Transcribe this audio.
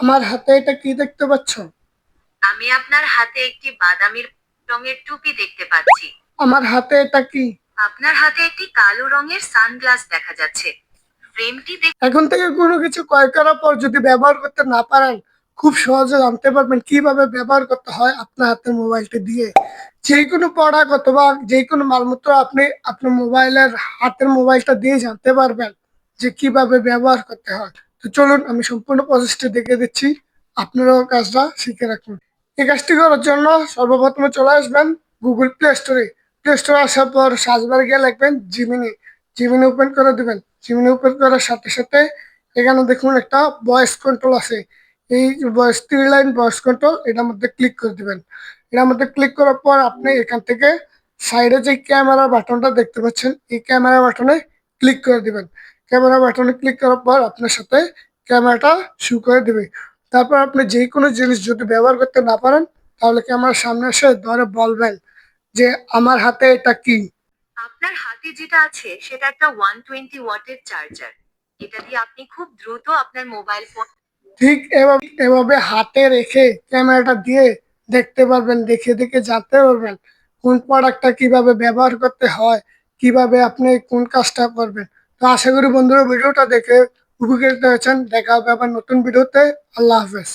আমার হাতে এটা কি দেখতে পাচ্ছ? আমি আপনার হাতে একটি বাদামি রঙের টুপি দেখতে পাচ্ছি। আমার হাতে এটা কি? আপনার হাতে একটি কালো রঙের সানগ্লাস দেখা যাচ্ছে। ফ্রেমটি এখন থেকে কোনো কিছু ক্রয় করার পর যদি ব্যবহার করতে না পারেন, খুব সহজে জানতে পারবেন কিভাবে ব্যবহার করতে হয় আপনার হাতের মোবাইলটি দিয়ে। যে কোনো প্রোডাক্ট অথবা যে কোনো মালপত্র আপনি আপনার মোবাইলের হাতের মোবাইলটা দিয়ে জানতে পারবেন যে কিভাবে ব্যবহার করতে হয়। তো চলুন আমি সম্পূর্ণ প্রসেসটি দেখিয়ে দিচ্ছি, আপনারাও কাজটা শিখে রাখুন। এই কাজটি করার জন্য সর্বপ্রথমে চলে আসবেন গুগল প্লে স্টোরে। প্লে স্টোরে আসার পর সার্চ বারে গিয়ে লিখবেন জিমিনি। জিমিনি ওপেন করে দিবেন। জিমিনি ওপেন করার সাথে সাথে এখানে দেখুন একটা ভয়েস কন্ট্রোল আছে। এই ভয়েস 3 লাইন ভয়েস কন্ট্রোল, এটার মধ্যে ক্লিক করে দিবেন। এটার মধ্যে ক্লিক করার পর আপনি এখান থেকে সাইডে যে ক্যামেরা বাটনটা দেখতে পাচ্ছেন, এই ক্যামেরা বাটনে ক্লিক করে দিবেন। ক্যামেরা বাটনে ক্লিক করার পর আপনার সাথে ক্যামেরাটা শু করে দিবে। তারপর আপনি যে কোনো জিনিস যদি ব্যবহার করতে না পারেন, তাহলে ক্যামেরার সামনে এসে ধরে বলবেন যে আমার হাতে এটা কি। আপনার হাতে যেটা আছে সেটা একটা 120 ওয়াটের চার্জার। এটা দিয়ে আপনি খুব দ্রুত আপনার মোবাইল ফোন। ঠিক এভাবে এভাবে হাতে রেখে ক্যামেরাটা দিয়ে দেখতে পারবেন, দেখে দেখে জানতে পারবেন কোন প্রোডাক্টটা কিভাবে ব্যবহার করতে হয়, কিভাবে আপনি কোন কাজটা করবেন। তো আশা করি বন্ধুরা ভিডিওটা দেখে উপকৃত হয়েছেন। দেখা হবে আবার নতুন ভিডিওতে। আল্লাহ হাফেজ।